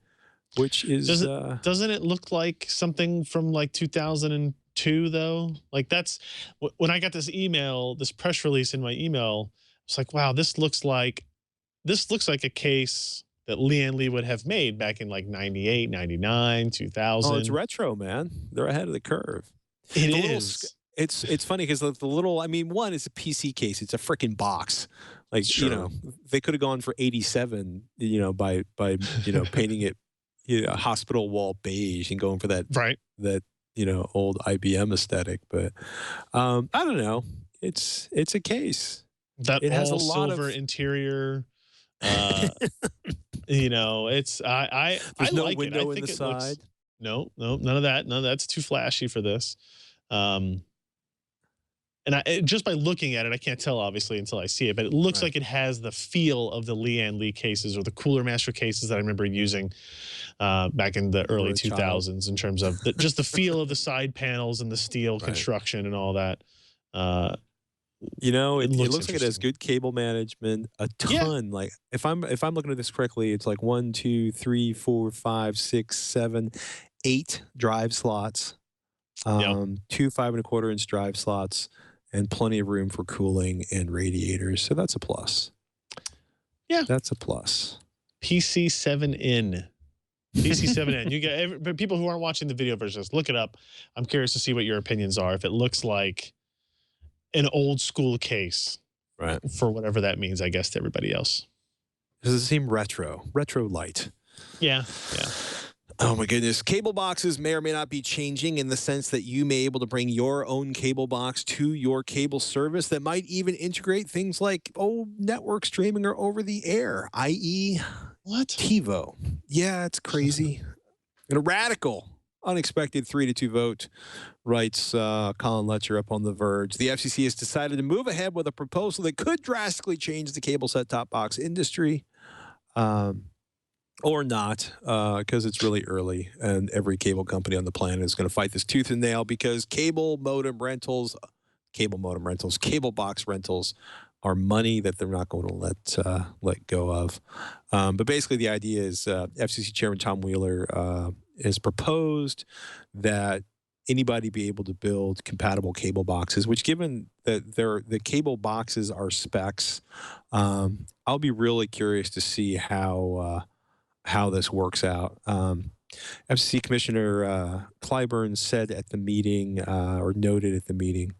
which is doesn't it look like something from like 2002 though? Like that's when I got this email, this press release in my email. It's like, wow, this looks like a case that Ann Lee would have made back in like 98, 99, 2000. Oh, it's retro, man. They're ahead of the curve. It The is. It's funny because the little, I mean, one is a PC case. It's a freaking box. Like, Sure. you know, they could have gone for 87, you know, by you know, painting it, you know, hospital wall beige and going for that, Right. that, you know, old IBM aesthetic. But I don't know. It's a case. That It has all a lot silver of interior. You know, it's I There's no like it. I window in think the it looks, side. no, none of that. None of that's too flashy for this. And just by looking at it, I can't tell obviously until I see it, but it looks Right. like it has the feel of the Ann Lee cases or the Cooler Master cases that I remember using back in the early a child. 2000s in terms of just the feel of the side panels and the steel Right. construction and all that. You know, it looks looks like it has interesting. good cable management, a Yeah. ton. Like if I'm looking at this correctly, it's like 1, 2, 3, 4, 5, 6, 7, 8 drive slots, Yep. 2 5.25-inch drive slots, and plenty of room for cooling and radiators. So that's a plus. Yeah. That's a plus. PC7N. PC7N. You get but people who aren't watching the video version, just look it up. I'm curious to see what your opinions are. If it looks like an old school case, Right. for whatever that means, I guess, to everybody else. Does it seem retro light? Yeah. Yeah. Oh my goodness. Cable boxes may or may not be changing in the sense that you may be able to bring your own cable box to your cable service that might even integrate things like, network streaming or over the air, i.e. What? TiVo. Yeah, it's crazy. And a radical, unexpected 3-2 vote, writes Colin Letcher up on The Verge. The FCC has decided to move ahead with a proposal that could drastically change the cable set-top box industry. Or not, because it's really early, and every cable company on the planet is going to fight this tooth and nail because cable box rentals are money that they're not going to let go of. But basically, the idea is FCC Chairman Tom Wheeler has proposed that anybody be able to build compatible cable boxes, which given that the cable boxes are specs, I'll be really curious to see how this works out. FCC Commissioner Clyburn said at the meeting, or noted at the meeting,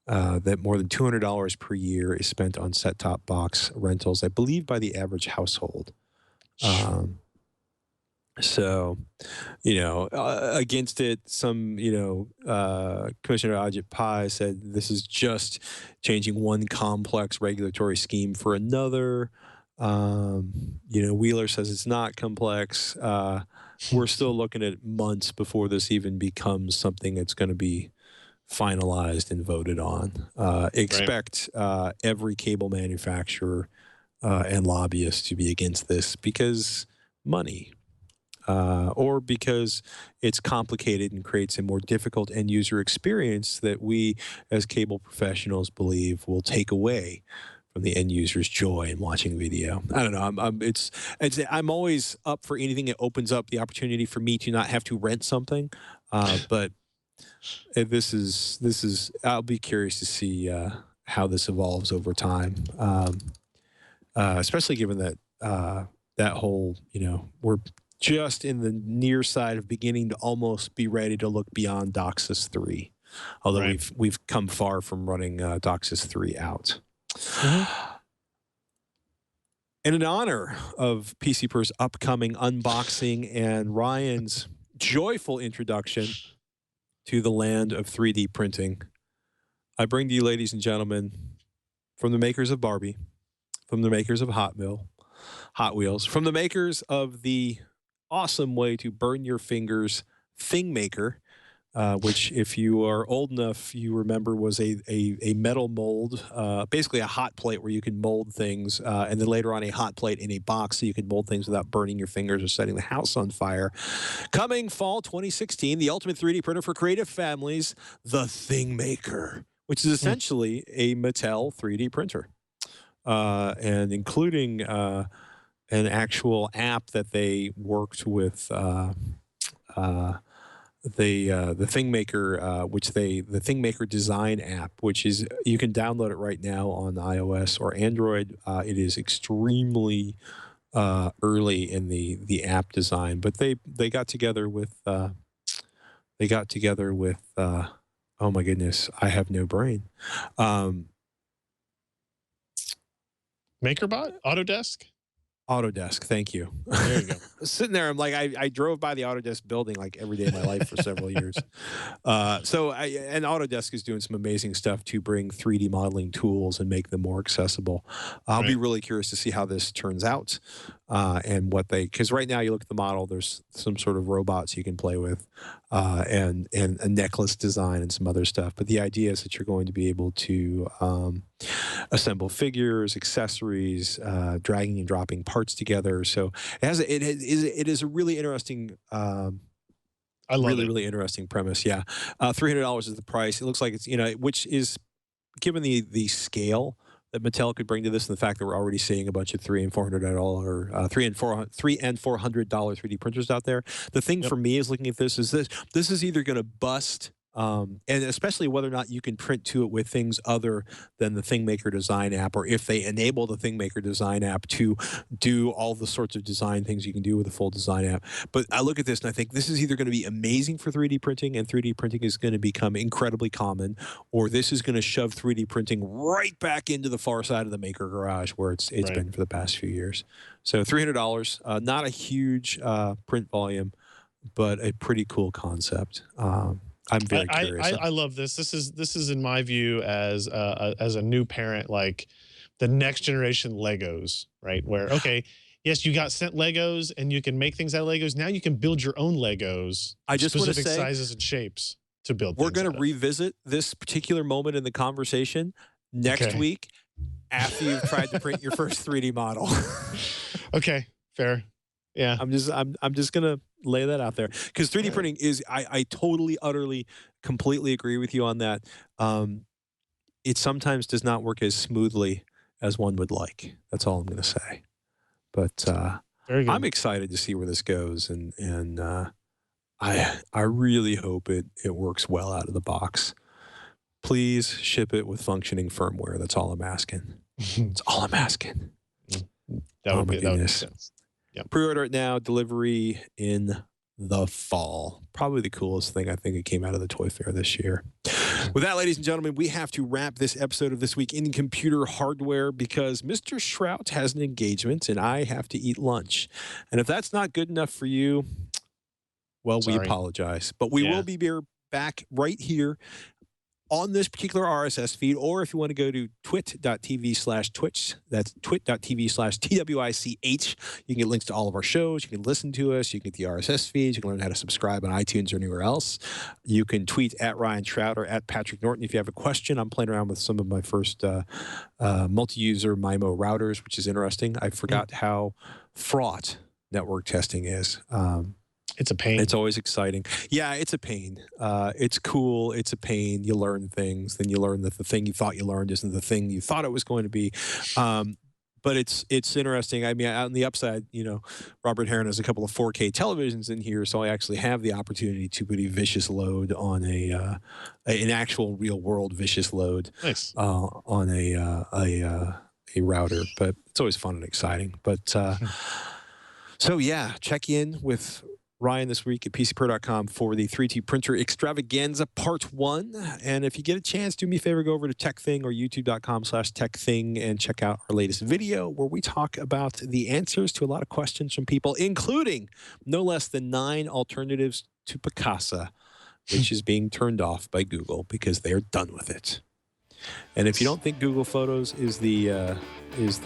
that more than $200 per year is spent on set-top box rentals, I believe, by the average household. So, you know, against it, some, Commissioner Ajit Pai said this is just changing one complex regulatory scheme for another. Wheeler says it's not complex. We're still looking at months before this even becomes something that's going to be finalized and voted on. Expect every cable manufacturer and lobbyist to be against this because money. Or because it's complicated and creates a more difficult end user experience that we as cable professionals believe will take away from the end user's joy in watching video. I don't know. I'm always up for anything that opens up the opportunity for me to not have to rent something. But this is I'll be curious to see how this evolves over time. Especially given that that whole, we're just in the near side of beginning to almost be ready to look beyond DOCSIS 3. Although we've come far from running DOCSIS 3 out. Mm-hmm. And in honor of PCPer's upcoming unboxing and Ryan's joyful introduction to the land of 3D printing, I bring to you, ladies and gentlemen, from the makers of Barbie, from the makers of Hot Wheels, from the makers of the awesome way to burn your fingers, Thing Maker, which, if you are old enough, you remember was a metal mold, basically a hot plate where you can mold things, and then later on a hot plate in a box so you can mold things without burning your fingers or setting the house on fire. Coming fall 2016, the ultimate 3D printer for creative families, the ThingMaker, which is essentially a Mattel 3D printer, and including an actual app that they worked with. The ThingMaker, the ThingMaker design app, which is, you can download it right now on iOS or Android. It is extremely early in the app design, but they got together with oh my goodness, I have no brain. MakerBot? Autodesk? Autodesk, thank you. There you go. Sitting there, I'm like, I drove by the Autodesk building like every day of my life for several years. And Autodesk is doing some amazing stuff to bring 3D modeling tools and make them more accessible. I'll be really curious to see how this turns out, and what because right now you look at the model, there's some sort of robots you can play with, and a necklace design and some other stuff. But the idea is that you're going to be able to assemble figures, accessories, dragging and dropping parts together. So it is a really interesting, really interesting premise. Yeah, $300 is the price. It looks like it's, which is, given the scale that Mattel could bring to this, and the fact that we're already seeing a bunch of $300 and $400 $300 and $400 3D printers out there. The thing for me is looking at this is this is either going to bust. And especially whether or not you can print to it with things other than the ThingMaker design app, or if they enable the ThingMaker design app to do all the sorts of design things you can do with a full design app. But I look at this and I think this is either going to be amazing for 3D printing, and 3D printing is going to become incredibly common, or this is going to shove 3D printing right back into the far side of the maker garage where it's been for the past few years. So $300, not a huge print volume, but a pretty cool concept. I'm very curious. I love this. This is in my view as a new parent, like the next generation Legos, right? Where, okay, yes, you got sent Legos and you can make things out of Legos. Now you can build your own Legos, specific sizes and shapes to build. We're going to revisit this particular moment in the conversation next week after you've tried to print your first 3D model. Okay, fair. Yeah, I'm just gonna lay that out there, because 3D printing is, I totally, utterly, completely agree with you on that. It sometimes does not work as smoothly as one would like. That's all I'm gonna say. But I'm excited to see where this goes, and I really hope it works well out of the box. Please ship it with functioning firmware. That's all I'm asking. That's all I'm asking. That would make sense. Yep. Pre-order it now, delivery in the fall. Probably the coolest thing I think it came out of the Toy Fair this year. With that, ladies and gentlemen, we have to wrap this episode of This Week in Computer Hardware, because Mr. Shrout has an engagement and I have to eat lunch. And if that's not good enough for you, well, we apologize. But we will be back right here on this particular RSS feed, or if you want to go to twit.tv/twitch, that's twit.tv/TWiCH. You can get links to all of our shows. You can listen to us. You can get the RSS feeds. You can learn how to subscribe on iTunes or anywhere else. You can tweet at Ryan Shrout or at Patrick Norton if you have a question. I'm playing around with some of my first multi-user MIMO routers, which is interesting. I forgot how fraught network testing is. It's a pain. It's always exciting. Yeah, it's a pain. It's cool. It's a pain. You learn things. Then you learn that the thing you thought you learned isn't the thing you thought it was going to be. But it's interesting. I mean, on the upside, Robert Heron has a couple of 4K televisions in here, so I actually have the opportunity to put a vicious load on an actual real world vicious load on a router. But it's always fun and exciting. But so yeah, check in with Ryan this week at PCPro.com for the 3D Printer Extravaganza Part 1. And if you get a chance, do me a favor, go over to TechThing or YouTube.com/TechThing and check out our latest video where we talk about the answers to a lot of questions from people, including no less than 9 alternatives to Picasa, which is being turned off by Google because they're done with it. And if you don't think Google Photos is the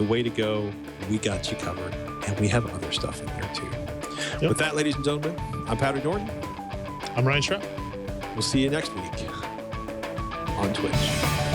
way to go, we got you covered. And we have other stuff in there too. With that, ladies and gentlemen, I'm Patrick Norton. I'm Ryan Shrout. We'll see you next week on Twitch.